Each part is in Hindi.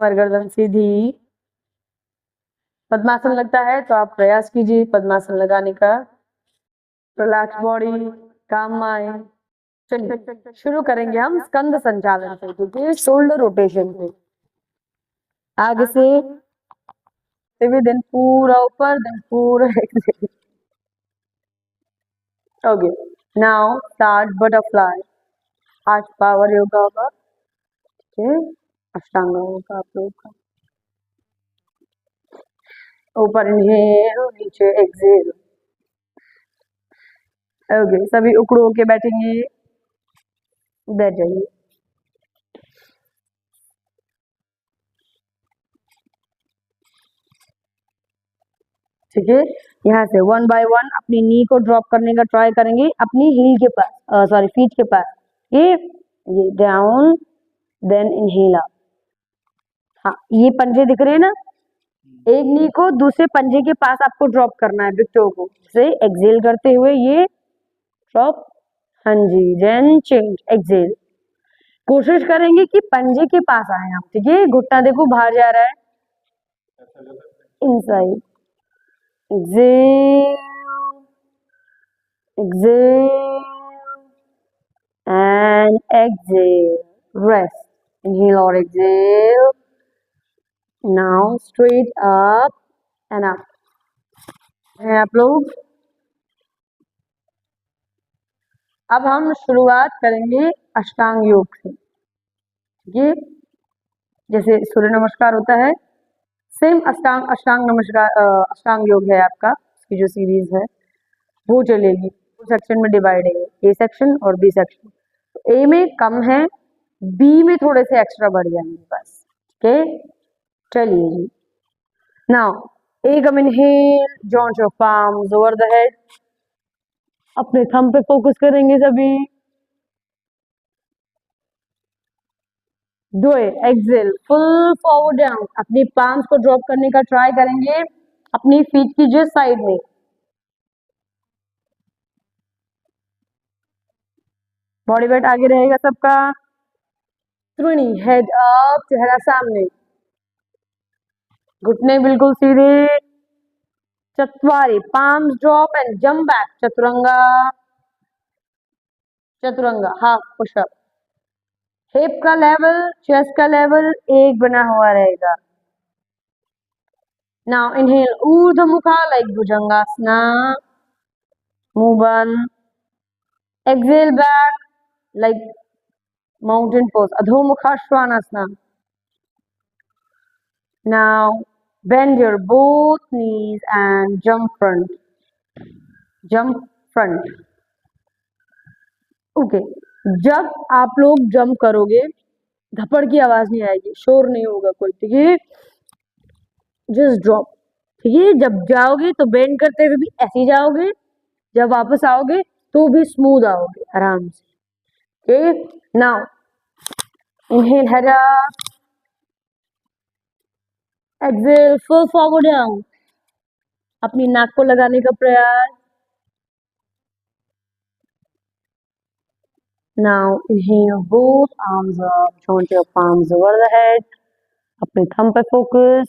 कमर गर्दन सीधी। पद्मासन लगता है तो आप प्रयास कीजिए पद्मासन लगाने का। रिलैक्स बॉडी, काम माइंड। चलिए शुरू करेंगे हम स्कंद संचालन से, ठीक है, शोल्डर रोटेशन से। आगे से देन पूरा ऊपर, देन पूरा ओके। Now start butterfly. आज पावर योगा होगा, ठीक है, अष्टांग होगा आप लोग का। ऊपर इनहेल, नीचे एक्सहेल। ओके, सभी उकड़ो के बैठेंगे, बैठ जाइए। ठीक है, यहाँ से वन बाय वन अपनी नी को ड्रॉप करने का ट्राई करेंगे अपनी हील के पास, सॉरी फीट के पास। ये डाउन, देन इनहेल अप। हाँ, ये पंजे दिख रहे हैं ना, एक नी को दूसरे पंजे के पास आपको ड्रॉप करना है, बिग टो को, से एक्सहेल करते हुए ये ड्रॉप। हाँ जी, देन चेंज एक्सहेल। कोशिश करेंगे कि पंजे के पास आए हम, ठीक है। घुटना देखो बाहर जा रहा है, inside exhale, exhale and exhale. Rest. Inhale or exhale. Now straight up and up. हैं आप लोग। अब हम शुरुआत करेंगे अष्टांग योग से। ये जैसे सूर्य नमस्कार होता है, सेम अष्टांग नमस्कार, अष्टांग योग है आपका। इसकी जो सीरीज है वो चलेगी, दो सेक्शन में डिवाइड है, ए सेक्शन और बी सेक्शन। तो ए में कम है, बी में थोड़े से एक्स्ट्रा बढ़ जाएंगे बस, ठीक है। चलिए जी, now Ekam inhale, joints of palms over the head. अपने थंब पे फोकस करेंगे सभी। दो एक्सेल, फुल फॉरवर्ड डाउन, अपनी पाम्स को ड्रॉप करने का ट्राई करेंगे अपनी फीट की जिस साइड में। बॉडी वेट आगे रहेगा सबका। त्रिणी, हेड अप, चेहरा सामने, घुटने बिल्कुल सीधे। चत्वारी, palms drop and jump back, चतुरंगा। चतुरंगा हाफ पुशअप। हिप का लेवल, चेस्ट का लेवल एक बना हुआ रहेगा। नाउ इनहेल ऊर्ध्व मुखा लाइक भुजंगासना, मुंह बंद। Exhale back like mountain pose, अधोमुखा श्वानासना। Now bend your both knees and jump front. Jump front. Okay, जब आप लोग जंप करोगे धपड़ की आवाज नहीं आएगी, शोर नहीं होगा कोई, ठीक है। जस्ट ड्रॉप, ठीक है। जब जाओगे तो बेंड करते हुए भी ऐसे ही जाओगे, जब वापस आओगे तो भी स्मूथ आओगे आराम से। Okay, now inhale head up, exhale full forward down, अपनी नाक को लगाने का प्रयास। Now inhale both arms up, joint your palms over the head, अपने थंब पे फोकस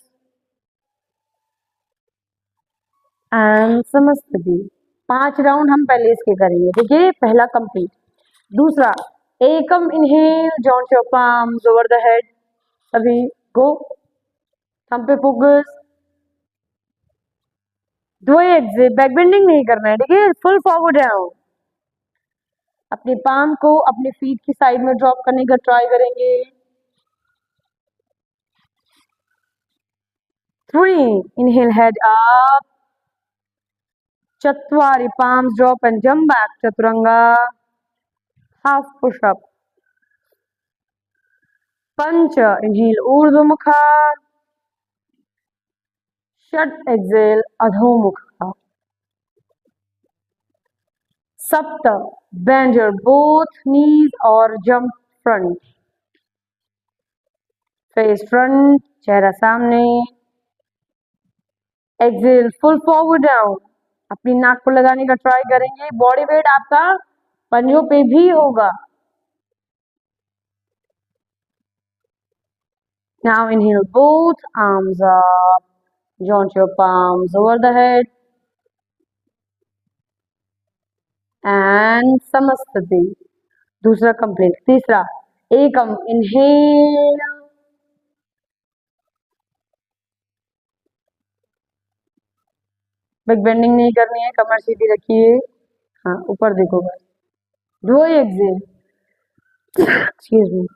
एंड समस्ति। 5 राउंड हम पहले इसके करेंगे, ठीक है, पहला कंप्लीट। दूसरा एकम inhale, joint your palms over the head, अभी गो, थंब पे फोकस। दो एक्सेल, बैक बेंडिंग नहीं करना है, ठीक है, फुल फॉरवर्ड डाउन। अपनी पाम को अपने फीट की साइड में ड्रॉप करने का ट्राई करेंगे। 3, इनहेल हेड अप, चत्वारी, palms drop and jump back, chaturanga, half push up. Pancha, inhale urdhva mukha, षट exhale adho mukha. Sapta, bend your both knees or jump front. Face front, चेहरा सामने। Exhale full forward down, अपनी नाक को लगाने का ट्राई करेंगे। बॉडी वेट आपका पंजों पे भी होगा। Now inhale both arms up. Jaunt your palms over the head. And Samastati. दूसरा कंप्लीट. तीसरा एकम. Inhale. बिग बेंडिंग नहीं करनी है, कमर सीधी रखिए. हाँ, ऊपर देखो बस. Do exhale. Excuse me.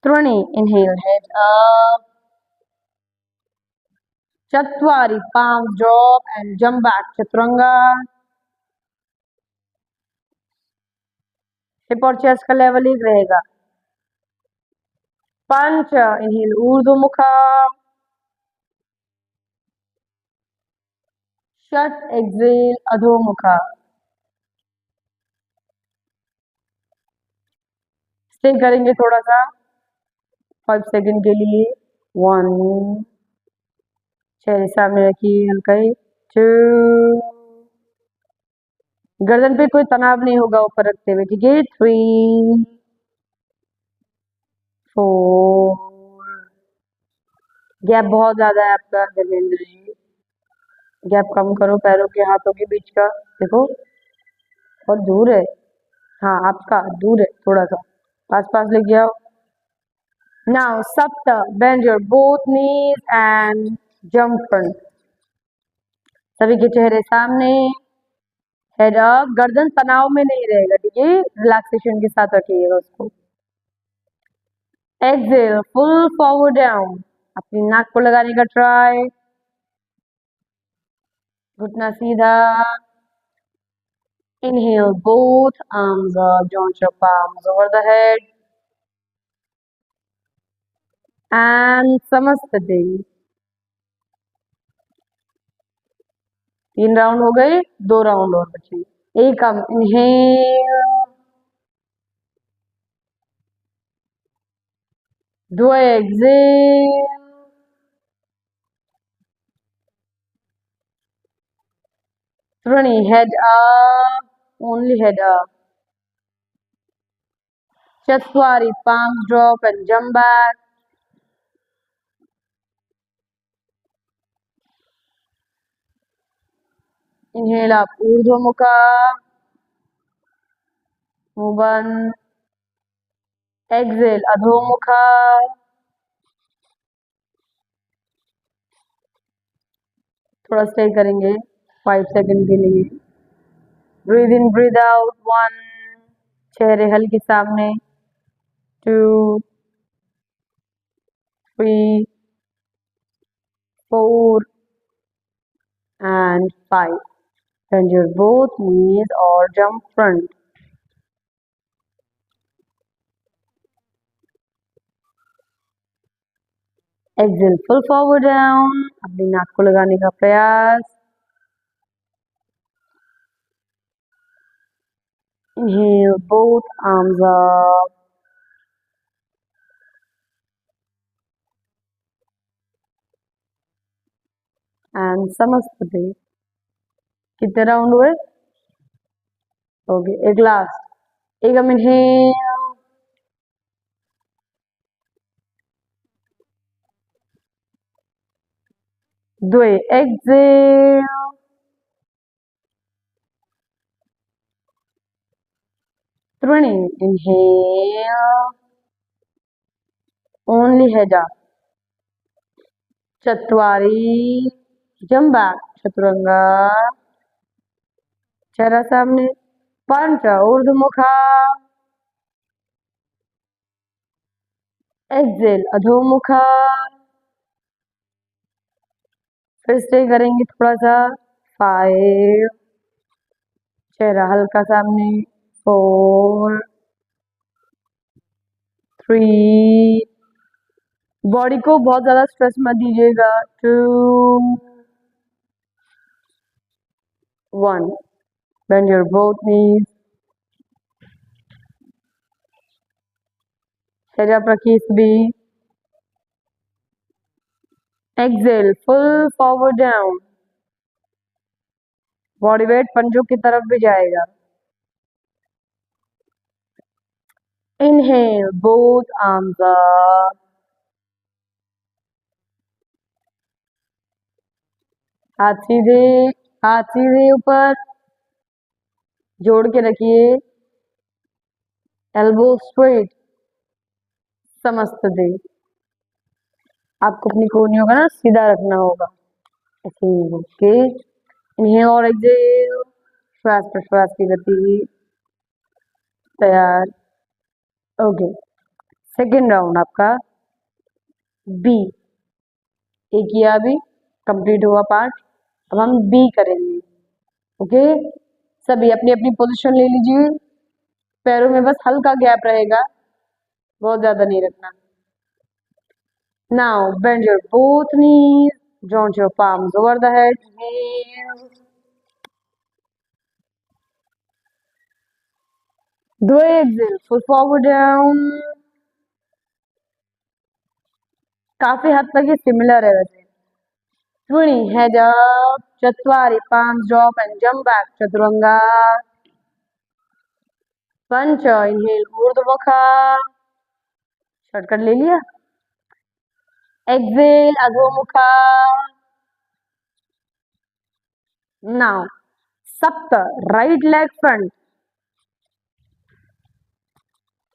Trani. Inhale, head up. Chatwari. Palms drop and jump back. Chaturanga. Hip और चेस्ट का लेवल एक रहेगा. पंच. इनहेल ऊर्ध्वमुखा. शट. एक्सेल अधोमुखा. स्टे करेंगे थोड़ा सा 5 सेकंड के लिए. 1. चेहरे सामने रखिए हल्का ही. 2. गर्दन पे कोई तनाव नहीं होगा ऊपर रखते हुए, ठीक है. 3. 4. गैप बहुत ज्यादा है आपका धर्मेंद्र जी. गैप कम करो पैरों के हाथों के बीच का. देखो बहुत दूर है. हाँ, आपका दूर है थोड़ा सा. पास पास लेके आओ. Now Sapta, bend your both knees and jump front. सभी के चेहरे सामने. Head up. गर्दन तनाव में नहीं रहेगा, ठीक है. रिलैक्सेशन के साथ रखिएगा उसको. Exhale full forward down. अपनी नाक को लगाने का ट्राई. घुटना सीधा. Inhale both arms up. Joint your palms over the head. And Samastati. 3 round हो गए. 2 राउंड और बचे. एकम. Inhale. 2. Exhale. Three. Head up. Only head up. Chaturari. Palms drop and jump back. Inhale up. Urdhva Mukha. Move on. Exhale. Adho Mukha. थोड़ा स्टे करेंगे 5 सेकंड के लिए. Breathe in breathe out. 1. चेहरे हल्के सामने. 2. 3. 4. and 5. Bend your both knees or jump front. Exhale full forward down. अपनी नाक को लगाने का प्रयास. Inhale both arms up. And Samastati. कितने राउंड हुए? ओके. एक लास्ट. एकम. Inhale. 2. Exhale. 3. Inhale. Only head up. Chatwari. Jump back. Chaturanga. चेहरा सामने. पंच. ऊर्ध्वमुखा. एक्सेल अधोमुखा. फिर स्टे करेंगे थोड़ा सा. 5. चेहरा हल्का सामने. 4. 3. बॉडी को बहुत ज्यादा स्ट्रेस मत दीजिएगा. 2. 1. Bend your both knees. Head up रखिए सभी. Exhale full forward down. Body weight पंजों की तरफ भी जाएगा. Inhale, both arms up. हाथ सीधे ऊपर जोड़ के रखिए, एल्बो स्ट्रेट, समस्त दे। आपको अपनी कोहनियों का ना सीधा रखना होगा, ऐसे। ओके, इन्हेल और एक्सहेल, श्वास प्रश्वास की गति तैयार। ओके, सेकेंड राउंड आपका बी। ए किया अभी, कंप्लीट हुआ पार्ट। अब हम बी करेंगे। ओके, सभी अपनी अपनी पोजीशन ले लीजिए। पैरों में बस हल्का गैप रहेगा, बहुत ज्यादा नहीं रखना। Now bend your both knees, joint your palms over the head. Inhale. Do exhale, full forward down. काफी हद तक ये सिमिलर है वैसे। त्रिणी head up, चत्वारी palms drop and jump back, चतुरंगा। पंच इनहेल ऊर्ध्वमुखा, शॉर्टकट ले लिया। एक्सेल अधोमुखा। नाउ सप्त, राइट लेग फ्रंट।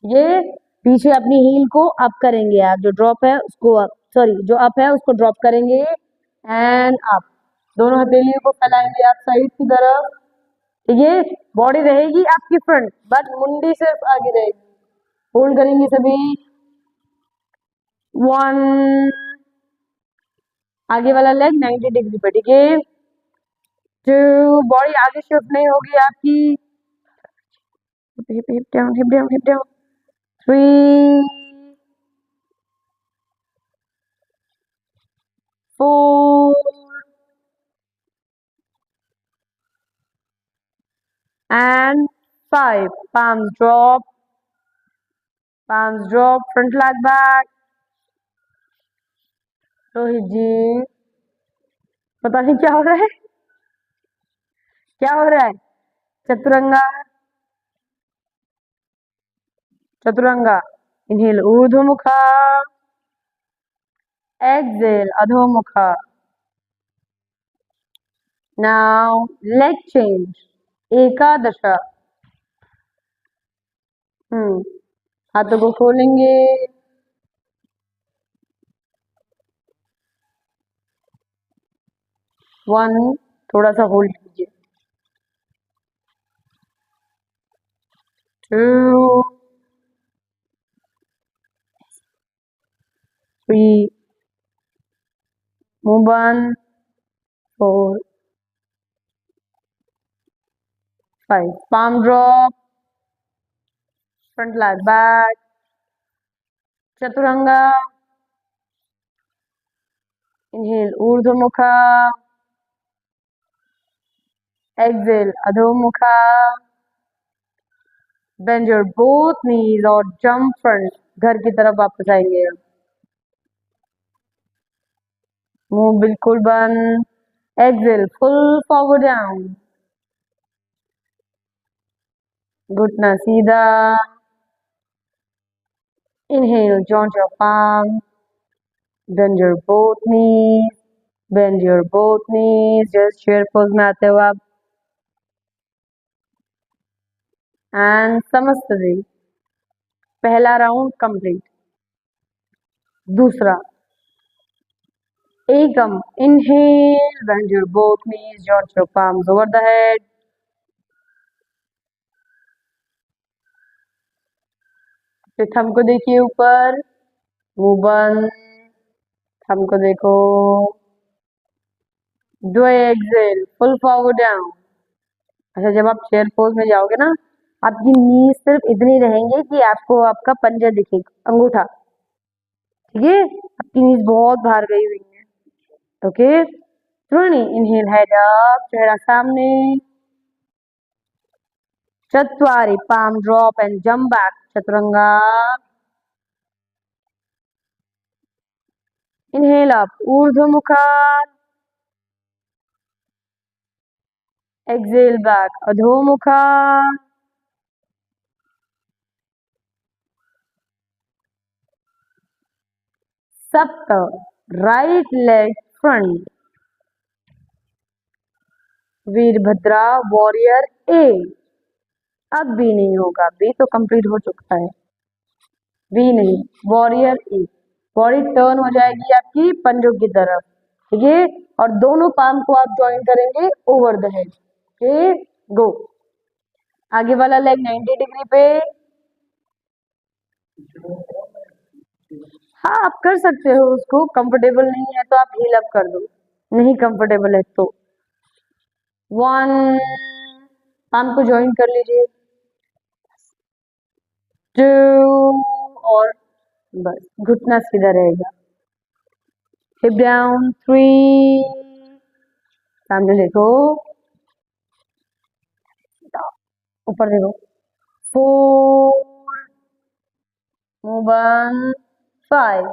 ये पीछे अपनी हील को अप करेंगे आप, जो ड्रॉप है उसको अप, सॉरी जो अप है उसको ड्रॉप करेंगे एंड अप। दोनों हथेलियों को फैलाएंगे आप साइड की तरफ। ये बॉडी रहेगी आपकी फ्रंट, बट मुंडी सिर्फ आगे रहेगी। होल्ड करेंगे सभी। 1, आगे वाला लेग 90 डिग्री पे, ठीक है। 2, बॉडी आगे शिफ्ट नहीं होगी आपकी। Hip hip down, hip down, hip down. 3, 4 and 5. Palms drop, front leg back. Rohit ji, पता नहीं क्या हो रहा है, क्या हो रहा है। चतुरंगा, चतुरंगा। इनहेल ऊर्ध्वमुखा, एक्सेल अधोमुखा। नाउ लेग चेंज, एकादशा। हाथों को खोलेंगे। 1, थोड़ा सा होल्ड कीजिए। 2, 3, move on. 4, 5. Palm drop, front leg back, चतुरंगा। इनहेल ऊर्ध्वमुखा, एक्सेल अधोमुखा। बेंड योर बोथ नीज और जंप फ्रंट, घर की तरफ वापस आएंगे। मुंह बिल्कुल बंद। एक्सेल फुल फॉरवर्ड डाउन, घुटना सीधा। Inhale joint your palm, bend your both knees, bend your both knees, just chair pose में आते हो आप। एंड समस्तरी, पहला राउंड कंप्लीट। दूसरा, एकम inhale, bend your both knees, joint your palms over the head. फिर थंब को देखिए ऊपर, मुंह बंद, थंब को देखो। दो एक्सेल फुल फॉरवर्ड डाउन। अच्छा, जब आप चेयर पोज में जाओगे ना, आपकी नी सिर्फ इतनी रहेंगे कि आपको आपका पंजा दिखेगा, अंगूठा, ठीक है। आपकी नीज बहुत बाहर गई हुई है। ओके, त्रिणी इनहेल हेड अप, चेहरा सामने। चत्वारी palm drop and jump back, चतुरंगा। इनहेल अप ऊर्ध्वमुखा, एक्सेल बैक अधोमुखा। सप्त, राइट लेग फ्रंट, वीरभद्रा वॉरियर ए। अब बी नहीं होगा, बी तो कंप्लीट हो चुका है, बी नहीं, वॉरियर ए। बॉडी टर्न हो जाएगी आपकी पंजों की तरफ, ठीक है, और दोनों पाम को आप ज्वाइन करेंगे ओवर द हेड। ओके, गो। आगे वाला लेग 90 डिग्री पे। हाँ, आप कर सकते हो उसको, कंफर्टेबल नहीं है तो आप हील अप कर दो, नहीं कंफर्टेबल है तो 1, पाम को ज्वाइन कर लीजिए, 2, और बस घुटना सीधा रहेगा, हिप डाउन, 3, सामने देखो, ऊपर देखो, 4, move on, 5,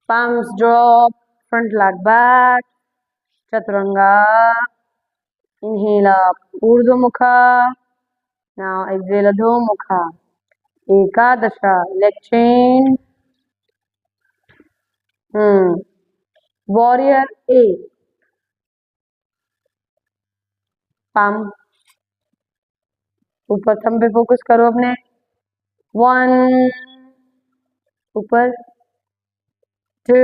palms drop, front leg back, chaturanga, inhale up, urdhva mukha, now exhale adho mukha, ekadasha, leg chain, warrior A, palm ऊपर, थंब पे फोकस करो अपने, 1, ऊपर, 2,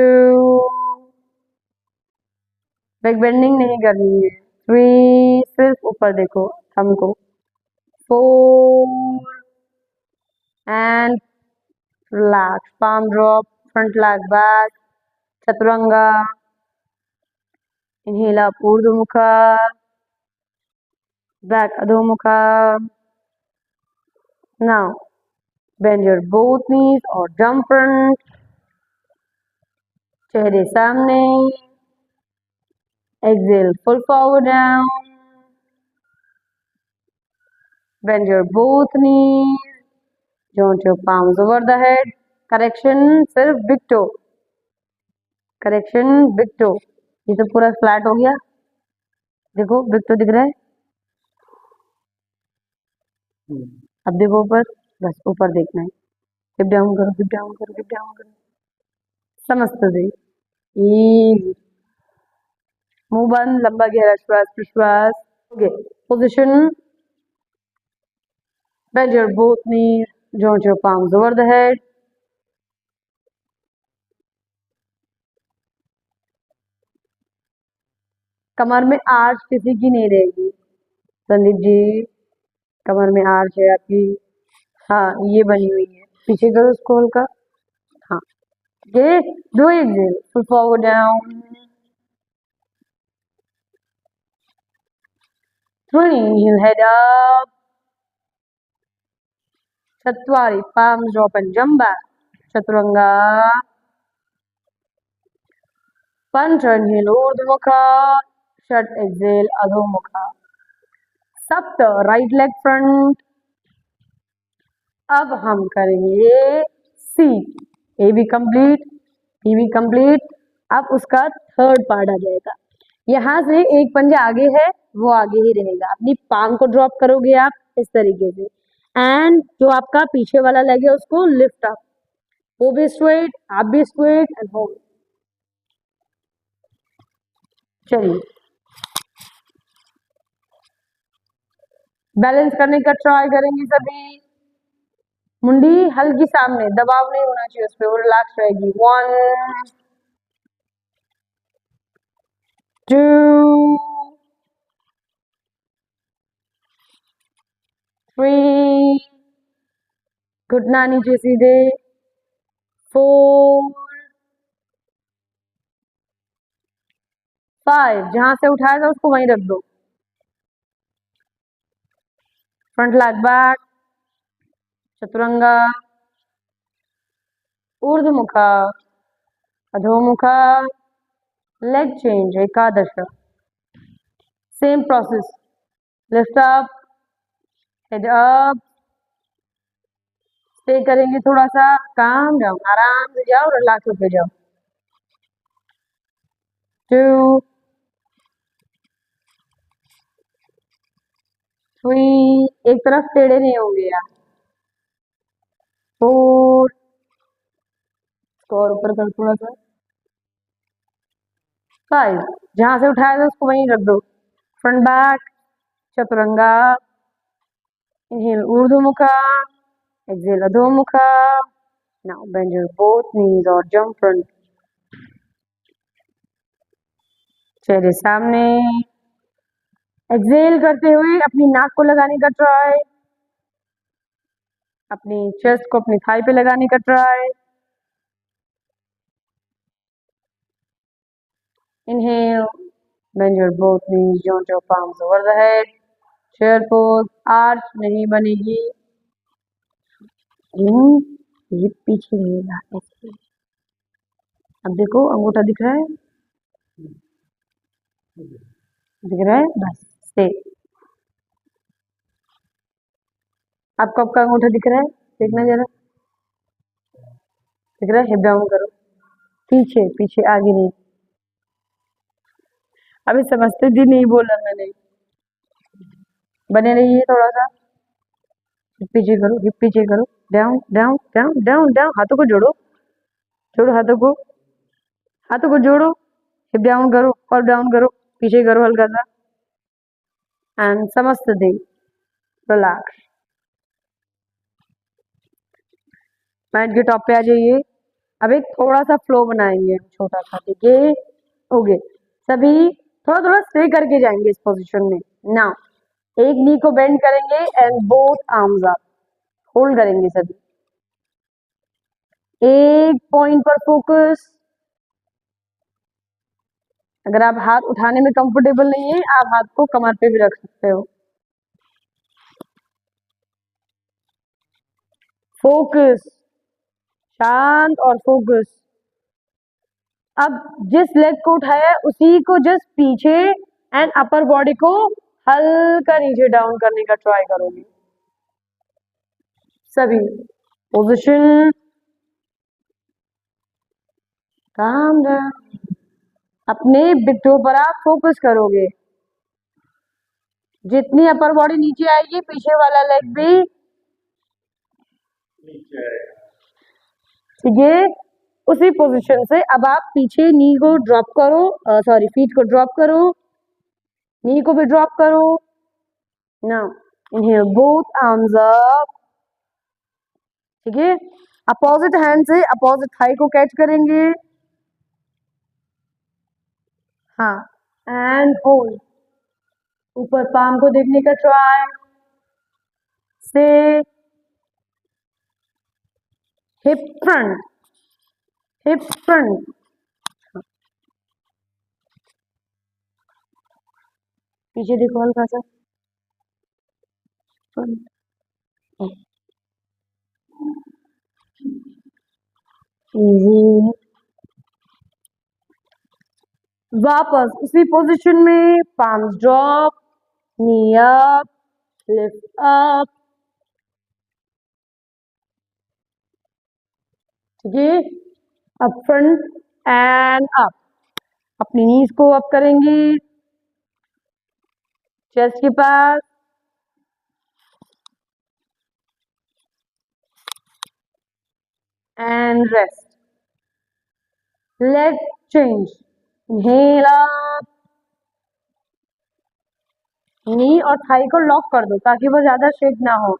बैक बेंडिंग नहीं करनी है, 3, सिर्फ ऊपर देखो थंब को, 4, and relax, palm drop, front leg back, chaturanga, inhale up, urdhva mukha, back adho mukha. Now bend your both knees or jump front, चेहरे सामने, exhale full forward down, bend your both knees, joint your palms over the head, correction, सिर्फ big toe, correction big toe, ये तो पूरा फ्लैट हो गया, देखो big toe दिख रहा है, अब देखो ऊपर, बस ऊपर देखना है, हिप डाउन करो, हिप डाउन करो, हिप डाउन करो, समझते थे, मुंह बंद, लंबा गहरा श्वास प्रश्वास, okay, position, bend your both knees, joint your palms over the head, कमर में आर्च किसी की नहीं रहेगी, संदीप जी कमर में आर्च है आपकी, हाँ ये बनी हुई है, पीछे करो उसको हल्का, हाँ, ये दो exhale, full forward down, 3, you head up, Chatwari, palms drop and jump back, Chaturanga, Punch and heel, Urdhva Mukha, Shut, exhale, Adho Mukha, Sapta, right leg front, अब हम करेंगे सी, ए भी कंप्लीट, बी भी कंप्लीट, अब उसका थर्ड पार्ट आ जाएगा, यहाँ से एक पंजा आगे है वो आगे ही रहेगा, अपनी पाम को ड्रॉप करोगे आप इस तरीके से, एंड जो आपका पीछे वाला लेग है उसको लिफ्ट अप, वो भी स्ट्रेट, आप भी स्ट्रेट एंड होल्ड, चलिए बैलेंस करने का ट्राई करेंगे सभी, मुंडी हल्की सामने, दबाव नहीं होना चाहिए उस पर, वो रिलैक्स रहेगी, 1, 2, 3, घुटना नीचे सीधे, 4, 5, जहां से उठाया था उसको वहीं रख दो, फ्रंट लेग बैक, चतुरंगा, ऊर्ध्वमुखा, अधोमुखा, लेग चेंज, एकादश, same process, lift up, head up, stay करेंगे थोड़ा सा, काम डाउन, आराम से जाओ, रिलैक्स होके जाओ, 2, 3, एक तरफ टेढ़े नहीं होंगे यार, 4, और ऊपर कर थोड़ा सा, 5, जहां से उठाया था उसको वहीं रख दो। फ्रंट बैक, चतुरंगा, इनहेल ऊर्ध्वमुखा, exhale अधोमुखा. Now bend your both knees or jump front. चेहरे सामने. एक्सेल करते हुए अपनी नाक को लगाने का ट्राई, अपनी चेस्ट को अपनी थाई पे लगाने का try. Inhale, bend your both knees, joint your palms over the head. Chair pose, arch नहीं बनेगी. ये पीछे रहेगा ऐसे. अब देखो अंगूठा दिख रहा है, दिख रहा है, बस स्टे. आपको आपका अंगूठा दिख रहा है, देखना जरा, दिख रहा है. हिप डाउन करो, पीछे पीछे, आगे नहीं. अभी समझते भी नहीं बोला मैंने. बने रहिए थोड़ा सा. हिप पीछे करो, हिप पीछे करो. Down down down down down. हाथों को जोड़ो, जोड़ो हाथों को, हाथों को जोड़ो. हिप डाउन करो और डाउन करो, पीछे करो हल्का सा. एंड समस्ते, रिलैक्स. मैट के टॉप पे आ जाइए. अब एक थोड़ा सा फ्लो बनाएंगे, छोटा सा. ठीक है, ओके. सभी थोड़ा थोड़ा स्टे करके जाएंगे इस पोजीशन में. नाउ एक नी को बेंड करेंगे and both arms up, hold करेंगे सभी. एक पॉइंट पर फोकस. अगर आप हाथ उठाने में कंफर्टेबल नहीं है, आप हाथ को कमर पे भी रख सकते हो. फोकस, शांत और फोकस. अब जिस लेग को उठाया है उसी को जस्ट पीछे एंड अपर बॉडी को हल्का नीचे डाउन करने का ट्राई करोगे सभी. Position, calm down. अपने बिट्टो पर आप फोकस करोगे. जितनी अपर बॉडी नीचे आएगी, पीछे वाला लेग भी ठीक है. उसी पोजीशन से अब आप पीछे नी को ड्रॉप करो, सॉरी फीट को ड्रॉप करो, नी को भी ड्रॉप करो. Now inhale both arms up. ठीक है, अपोजिट हैंड से अपोजिट थाई को कैच करेंगे. हाँ, एंड होल्ड. ऊपर पाम को देखने का ट्राई से. Hip front, hip front. पीछे देखो हल्का सा. इजी. वापस उसी पोजीशन में, palms drop, knee up, lift up. ठीक है, अप फ्रंट एंड अप. अपनी नीज को अप करेंगे चेस्ट के पास. And rest. Leg change. Inhale up. Knee और थाई को लॉक कर दो ताकि वो ज्यादा शेक ना हो.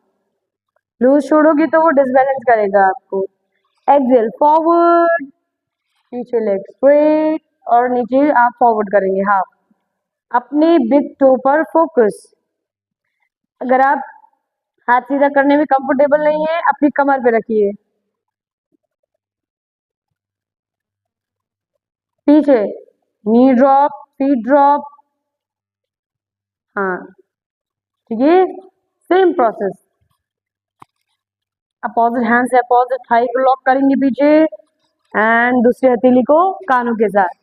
लूज छोड़ोगे तो वो डिसबैलेंस करेगा आपको. एक्सेल फॉरवर्ड, पीछे लेग स्ट्रेट और नीचे आप फॉरवर्ड करेंगे हाफ. अपने बिग टो पर फोकस. अगर आप हाथ सीधा करने में कंफर्टेबल नहीं है, अपनी कमर पे रखिए. पीछे नी ड्रॉप, फीट ड्रॉप. हाँ, ठीक है, सेम प्रोसेस. अपोजिट हैंड से अपोजिट थाई को लॉक करेंगे पीछे एंड दूसरी हथेली को कानों के साथ.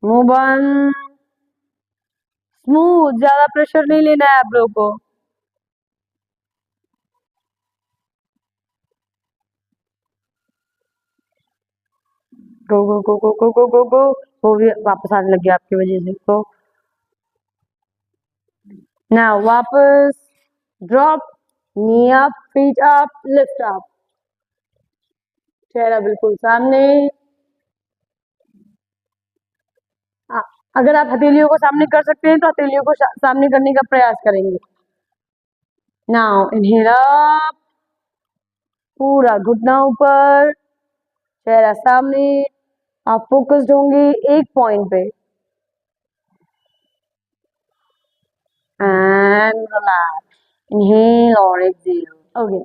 Move on. स्मूथ, ज्यादा प्रेशर नहीं लेना है आप लोगों को. गो गो गो गो गो गो गो गो. वो भी वापस आने लग गया आपकी वजह से. तो नाउ वापस drop, knee up, feet up, lift up. चेहरा बिल्कुल सामने. अगर आप हथेलियों को सामने कर सकते हैं तो हथेलियों को सामने करने का प्रयास करेंगे। नाउ इनहेल अप, पूरा घुटना ऊपर, चेहरा सामने, आप फोकस्ड होंगे एक पॉइंट पे। एंड रिलैक्स, इनहेल और exhale. Okay,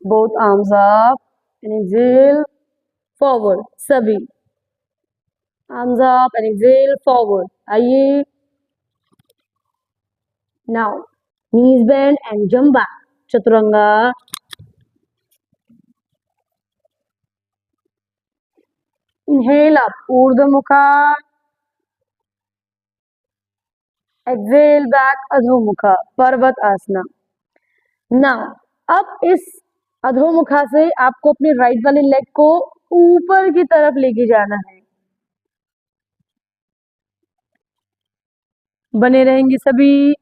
both arms up and exhale forward, सभी arms up and exhale forward. आइए, now knees bend and jump back, chaturanga। Inhale up, urdhva mukha, exhale back, adhomukha, पर्वत आसना। नाउ अब इस अधोमुखा से आपको अपने राइट वाले लेग को ऊपर की तरफ लेके जाना है। बने रहेंगे सभी,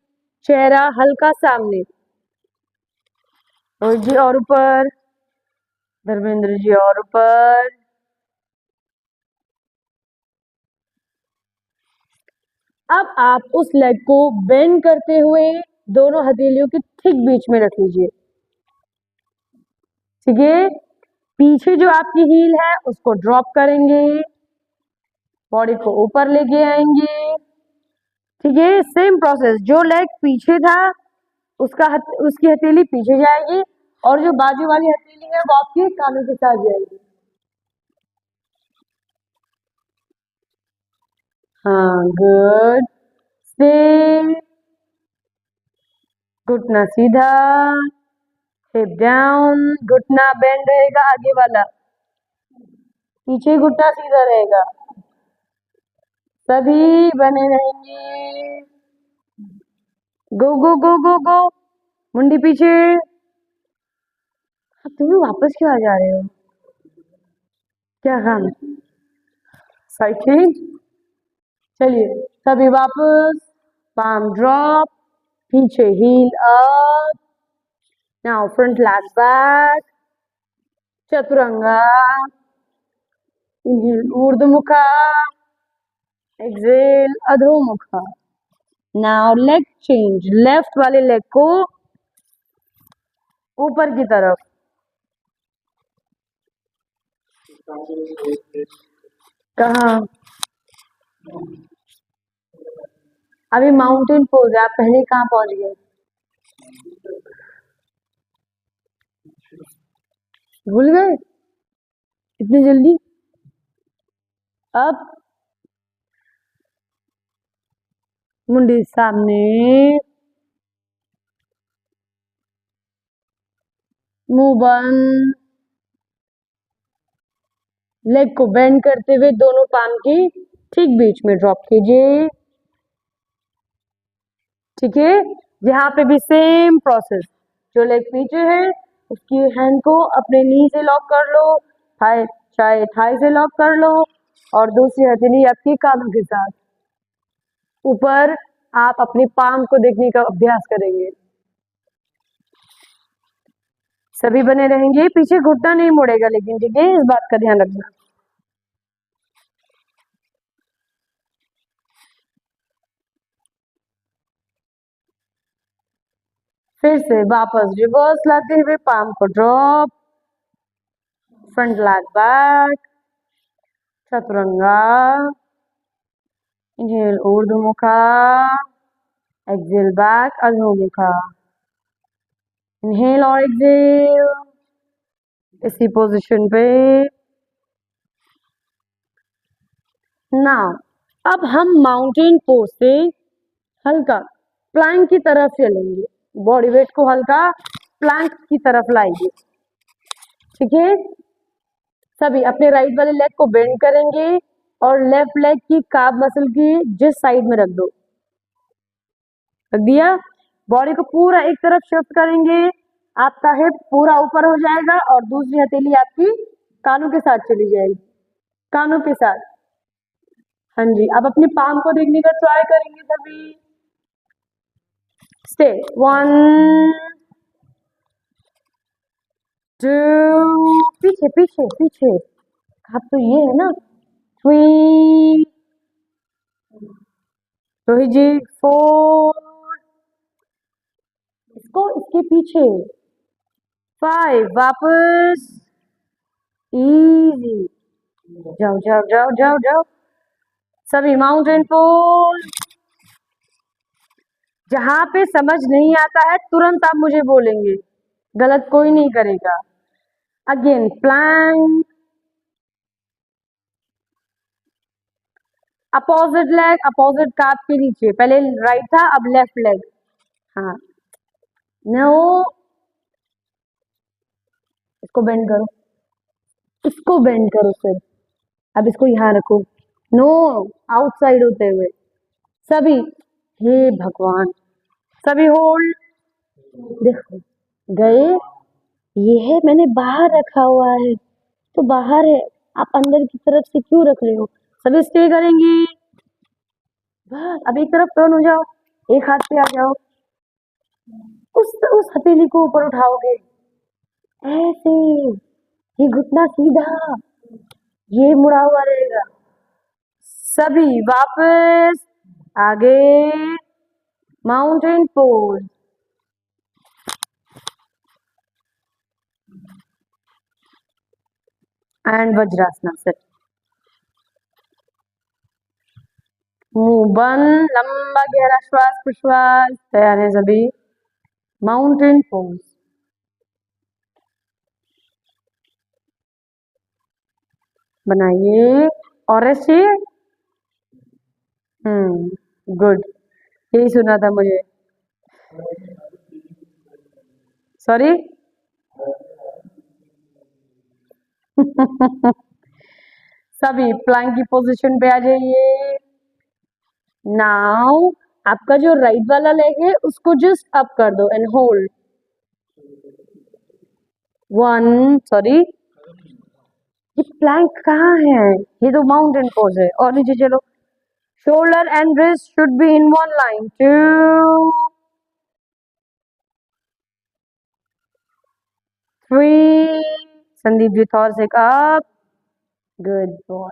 चेहरा हल्का सामने। रोहित जी और ऊपर, धर्मेंद्र जी और ऊपर। अब आप उस लेग को बेंड करते हुए दोनों हथेलियों के ठीक बीच में रख लीजिए। ठीक है, पीछे जो आपकी हील है उसको ड्रॉप करेंगे, बॉडी को ऊपर लेके आएंगे। ठीक है, सेम प्रोसेस, जो लेग पीछे था उसकी हथेली पीछे जाएगी और जो बाजू वाली हथेली है वो आपके कानों के साथ जाएगी। हाँ, गुड। स्टे, घुटना सीधा, हिप डाउन, घुटना बेंड रहेगा आगे वाला, पीछे घुटना सीधा रहेगा, सभी बने रहेंगे। गो गो गो गो गो, मुंडी पीछे। अब तुम लोग वापस क्यों आ जा रहे हो? क्या काम है? साइकिलिंग। चलिए सभी वापस, पाम ड्रॉप, पीछे heel up, now front leg back, Chaturanga, inhale urdhvamukha, exhale adhomukha. Now leg change, left वाले लेग को ऊपर की तरफ। कहाँ? अभी माउंटेन पोज है, आप पहले कहाँ पहुंच गए? भूल गए इतनी जल्दी? अब मुंडी सामने, मुंह बंद, लेग को बेंड करते हुए दोनों पाम की ठीक बीच में ड्रॉप कीजिए। ठीक है, यहाँ पे भी सेम प्रोसेस, जो लेग पीछे है उसकी हैंड को अपने नी से लॉक कर लो, थाई चाहे थाई से लॉक कर लो, और दूसरी हथेली आपकी कानों के साथ ऊपर। आप अपने पाम को देखने का अभ्यास करेंगे, सभी बने रहेंगे, पीछे घुटना नहीं मुड़ेगा लेकिन, ठीक है, इस बात का ध्यान रखना। फिर से वापस रिवर्स लाते हुए पाम को drop, front leg back, Chaturanga, inhale urdhvamukha, exhale back adhomukha, inhale और एक्सहेल इसी पोजीशन पे। नाउ अब हम माउंटेन पोज से हल्का प्लैंक की तरफ चलेंगे, बॉडी वेट को हल्का प्लैंक की तरफ लाएंगे। ठीक है, सभी अपने राइट वाले लेग को बेंड करेंगे और लेफ्ट लेग की काफ मसल की जिस साइड में रख दो, रख दिया, बॉडी को पूरा एक तरफ शिफ्ट करेंगे, आपका हिप पूरा ऊपर हो जाएगा और दूसरी हथेली आपकी कानों के साथ चली जाएगी, कानों के साथ। हाँ जी, अब अपनी पाम को देखने का ट्राई करेंगे सभी। स्टे, 1 2, पीछे पीछे पीछे, आप तो ये है ना, 3, रोहित जी 4, इसको इसके पीछे 5, वापस इजी, जाओ जाओ जाओ जाओ जाओ सभी माउंटेन पोज। जहां पे समझ नहीं आता है तुरंत आप मुझे बोलेंगे, गलत कोई नहीं करेगा। Again plank, opposite leg, opposite calf के नीचे, पहले राइट था अब लेफ्ट लेग। हाँ नो, इसको बेंड करो, इसको बेंड करो सर, अब इसको यहाँ रखो, नो आउटसाइड होते हुए सभी, हे भगवान, सभी होल्ड, देखो गए, ये है मैंने बाहर रखा हुआ है तो बाहर है, आप अंदर की तरफ से क्यों रख रहे हो, सभी स्टे करेंगे, बस अब एक तरफ टर्न हो जाओ, एक हाथ पे आ जाओ, उस हथेली को ऊपर उठाओगे ऐसे, ये घुटना सीधा, ये मुड़ा हुआ रहेगा, सभी वापस आगे, माउंटेन पोज एंड वज्रासना सेट, मुंह बंद, लंबा गहरा श्वास प्रश्वास, तैयार है सभी, माउंटेन पोज, बनाइए और रेस्ट चाहिए, गुड, यही सुना था मुझे, सॉरी सभी प्लैंक की पोजीशन पे आ जाइए। नाउ आपका जो राइट वाला लेग है उसको जस्ट अप कर दो एंड होल्ड, 1, सॉरी ये प्लैंक कहाँ है, ये तो माउंटेन पोज है, और नीचे चलो, shoulder and wrist should be in one line, 2, 3, Sandeep ji thoracic up, good boy,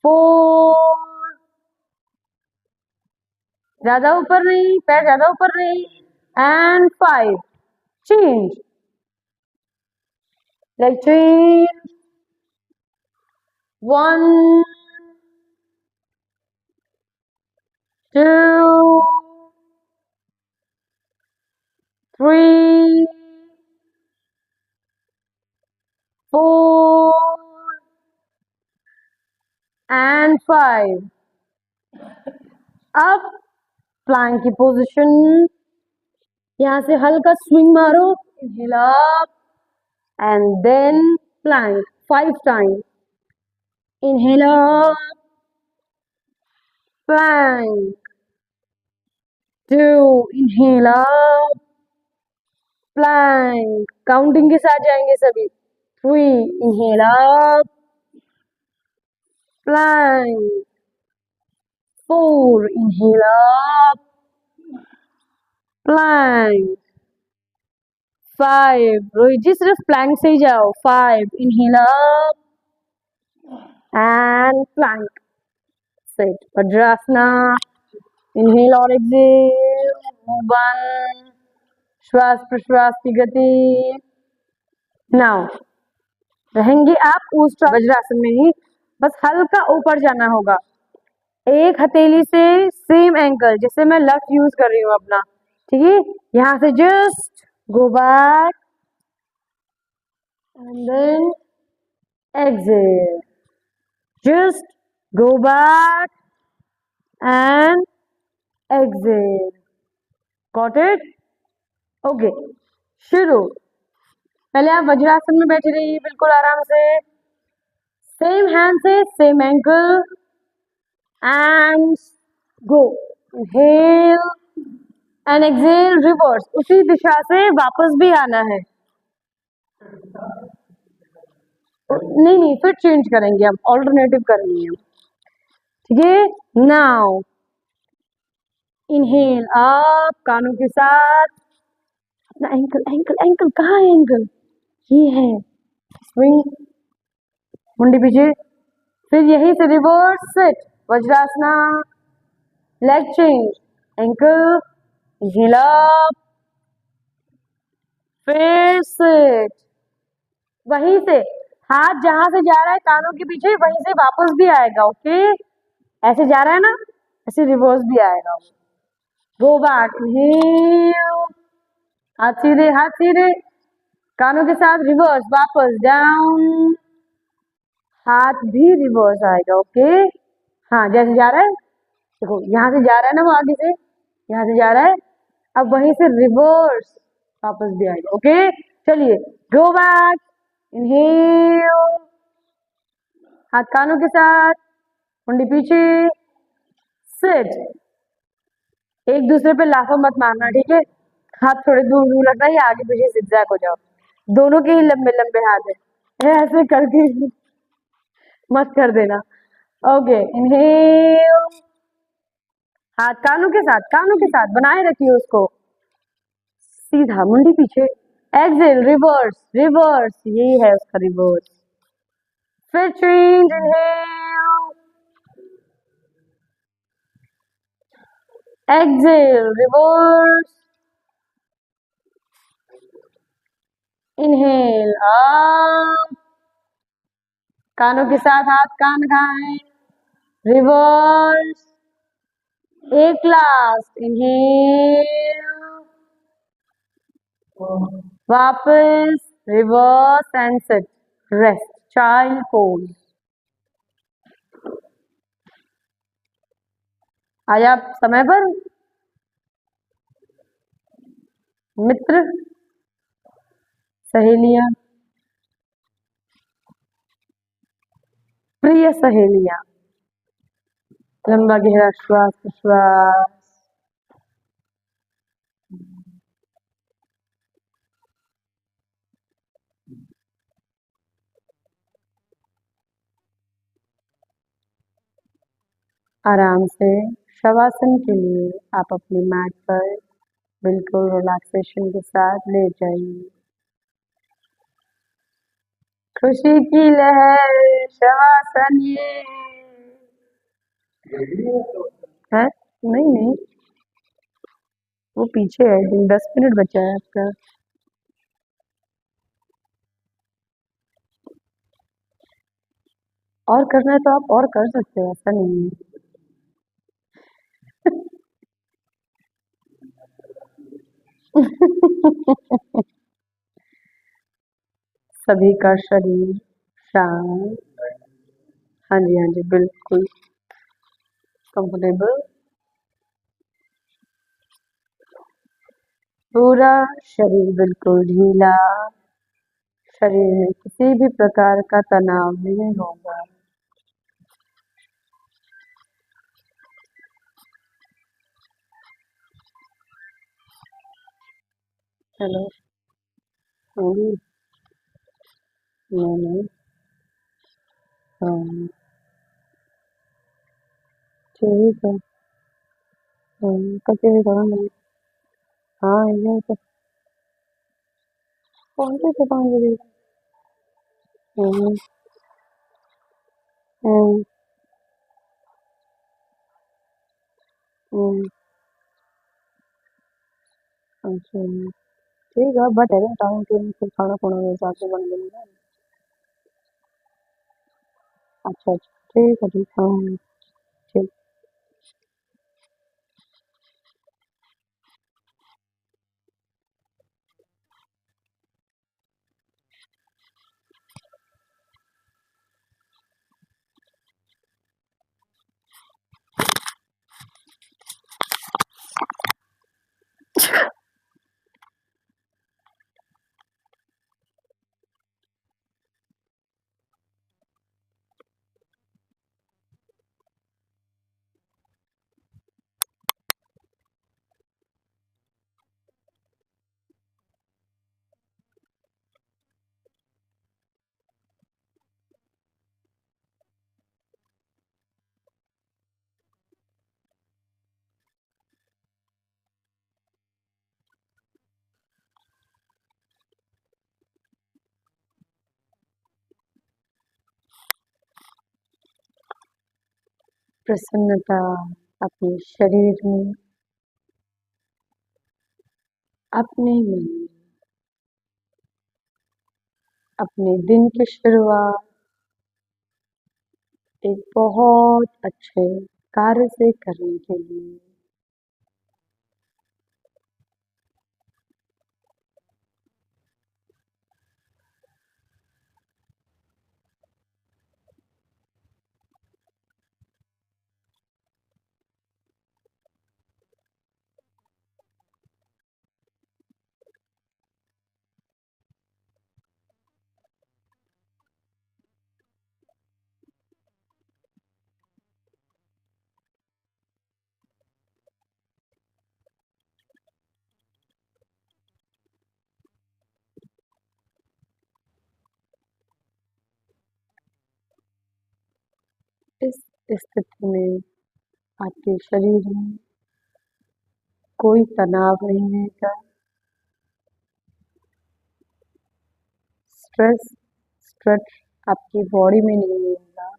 4, ज्यादा ऊपर नहीं, पैर ज्यादा ऊपर नहीं, and 5, change, leg change, 1, 2, 3, 4 and 5, अब प्लैंक की पोजीशन, यहां से हल्का स्विंग मारो, inhale up and then plank 5 time, inhale up, plank, 2, inhale up, plank, counting के साथ जाएंगे सभी, 3, inhale up, plank, 4, inhale up, plank, 5, Rohit ji सिर्फ प्लैंक से ही जाओ, 5, inhale up and plank, sit, वज्रासना, inhale और exhale, मुंह बंद, श्वास प्रश्वास की गति, नाउ रहेंगे आप उस वज्रासन में ही, बस हल्का ऊपर जाना होगा, एक हथेली से सेम एंकल, जैसे मैं लेफ्ट यूज कर रही हूँ अपना, ठीक है, यहां से just go back and then exhale, just go back and exhale, got it, okay, शुरू, पहले आप वज्रासन में बैठे रहिए बिल्कुल आराम से, सेम हैंड से same ankle and go, inhale and exhale, reverse, उसी दिशा से वापस भी आना है, नहीं नहीं फिर चेंज करेंगे, अब ऑल्टरनेटिव करेंगे हम, ठीक है, नाउ इनहेल अप, कानों के साथ, अपना एंकल एंकल एंकल कहाँ है, एंकल ये है, स्विंग, मुंडी पीछे, फिर यहीं से reverse sit, vajrasana, leg change, ankle, heel up, फिर सिट। वहीं से हाथ जहां से जा रहा है कानों के पीछे, वहीं से वापस भी आएगा। ओके, ऐसे जा रहा है ना, ऐसे रिवर्स भी आएगा। गो बैक, इनहेल, हाथ सीधे, कानों के साथ रिवर्स, वापस डाउन, हाथ भी रिवर्स आएगा। ओके, हाँ जैसे जा रहा है, देखो यहाँ से जा रहा है ना, वो आगे से यहाँ से जा रहा है, अब वहीं से रिवर्स वापस भी आएगा। ओके, चलिए गो बैक, इनहेल, हाथ कानों के साथ, मुंडी पीछे, सिट। एक दूसरे पे लाफा मत मारना, ठीक है? हाथ थोड़े दूर दूर रखना या आगे पीछे जिगजैग हो जाओ। दोनों के ही लंबे लंबे हाथ है, ऐसे करके मत कर देना। ओके, इनहेल, हाथ कानों के साथ बनाए रखिए उसको, सीधा मुंडी पीछे, एक्सेल, रिवर्स रिवर्स, यही है उसका रिवर्स। फिर change, inhale, exhale, reverse, inhale up, कानों के साथ हाथ कान खाएं, रिवर्स, एक लास्ट, इनहेल, वापस, reverse and sit, rest, child pose. आज आप समय पर मित्र, सहेलियां, प्रिय सहेलियां, लंबा गहरा श्वास प्रश्वास, आराम से शवासन के लिए आप अपनी मैट पर बिल्कुल रिलैक्सेशन के साथ लेट जाइए। खुशी की लहर, शवासन ये है। नहीं नहीं, वो पीछे है, 10 मिनट बचा है आपका। और करना है तो आप और कर सकते हो, ऐसा नहीं है। सभी का शरीर शांत, हाँ जी हाँ जी, बिल्कुल कंफर्टेबल, पूरा शरीर बिल्कुल ढीला, शरीर में किसी भी प्रकार का तनाव नहीं होगा। हेलो, नहीं नहीं, हाँ ठीक है, करके भी करूँगी। हाँ ये तो कौन से 5 बजे। हम्म हम्म हम्म, अच्छा ठीक है, बट है टाइम के फिर खाना खुना के हिसाब से बन देंगे। अच्छा अच्छा, ठीक है ठीक है, हाँ ठीक। प्रसन्नता अपने शरीर में, अपने मन में, अपने दिन की शुरुआत एक बहुत अच्छे कार्य से करने के लिए इस स्थिति में आपके शरीर में कोई तनाव नहीं रहेगा, स्ट्रेस आपकी बॉडी में नहीं रहेगा।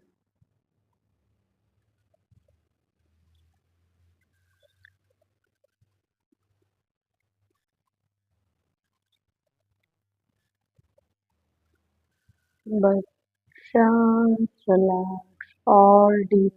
बस शांत, रिलैक्स और डीप।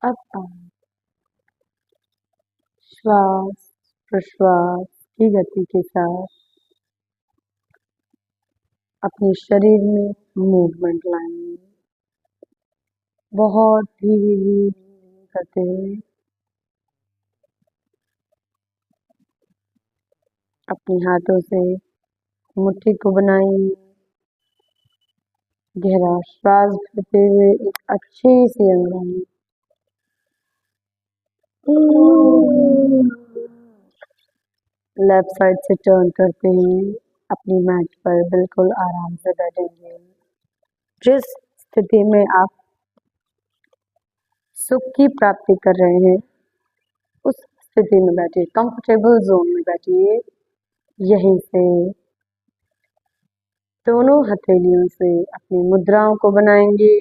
अब आप श्वास प्रश्वास की गति के साथ अपने शरीर में मूवमेंट लाएंगे, बहुत धीरे धीरे करते हुए अपने हाथों से मुट्ठी को बनाएंगे, गहरा श्वास भरते हुए एक अच्छी सी अंगड़ाई लेफ्ट साइड से टर्न करते हुए अपनी मैट पर बिल्कुल आराम से बैठेंगे। जिस स्थिति में आप सुख की प्राप्ति कर रहे हैं उस स्थिति में बैठिए, कंफर्टेबल जोन में बैठिए। यहीं से दोनों हथेलियों से अपनी मुद्राओं को बनाएंगे,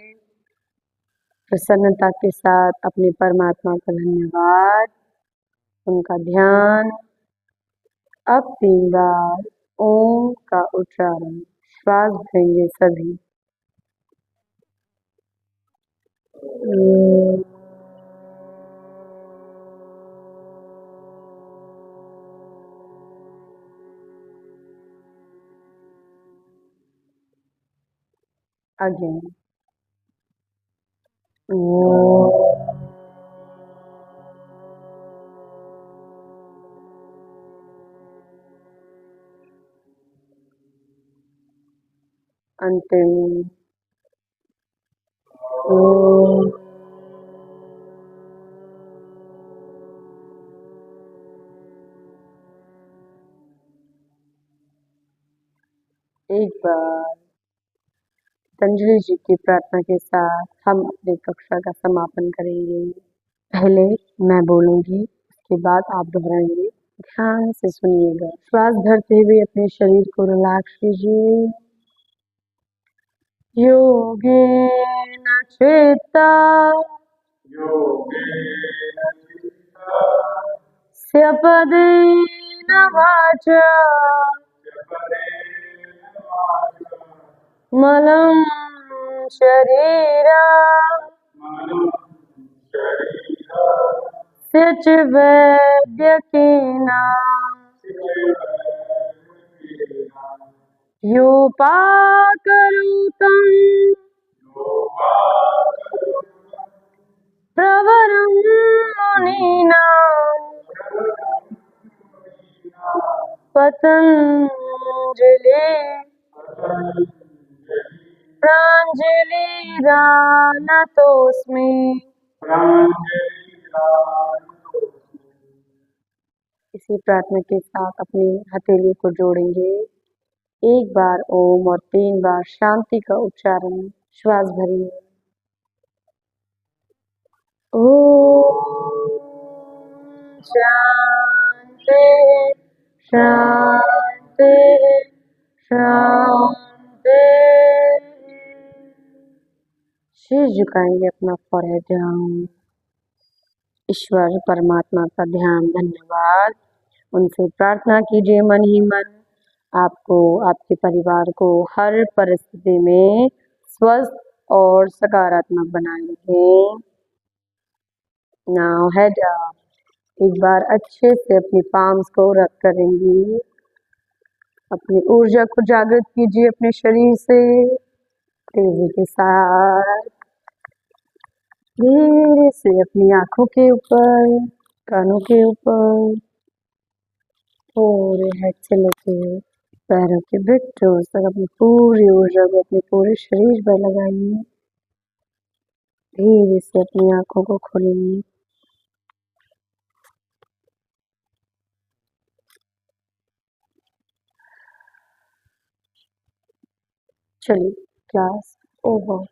प्रसन्नता के साथ अपने परमात्मा का धन्यवाद, उनका ध्यान। अब 3 बार ओम का उच्चारण, श्वास भरेंगे सभी। अगेन अंतिम एक बार पतंजलि जी की प्रार्थना के साथ हम अपनी कक्षा का समापन करेंगे। पहले मैं बोलूंगी, उसके बाद आप दोहराएंगे। ध्यान से सुनिएगा। श्वास भरते हुए अपने शरीर को रिलैक्स कीजिए। योगेन चित्ता स्यपदेन वाचा मलं शरीरा सिच वैद्यकेना योपाकरोतं प्रवरं मुनीनां पतञ्जलिना प्राञ्जलि प्राञ्जलिरानतोऽस्मि। इसी प्रार्थना के साथ अपनी हथेली को जोड़ेंगे। एक बार ओम और 3 बार शांति का उच्चारण। श्वास भरिए। ओम शांति शांति शांति। शीश झुकाएंगे, अपना फोरहेड डाउन। ईश्वर परमात्मा का ध्यान, धन्यवाद। उनसे प्रार्थना कीजिए मन ही मन, आपको, आपके परिवार को हर परिस्थिति में स्वस्थ और सकारात्मक बनाए रखें। Now head up. एक बार अच्छे से अपनी पाम्स को रब करेंगी। अपनी ऊर्जा को जागृत कीजिए अपने शरीर से। तेजी के साथ धीरे से अपनी आंखों के ऊपर, कानों के ऊपर, पूरे हेड से लेके पैरों के बिग टोज तक अपनी पूरी ऊर्जा को अपने पूरे शरीर पर लगाइए। धीरे से अपनी आंखों को खोलिए। चलिए, क्लास ओवर।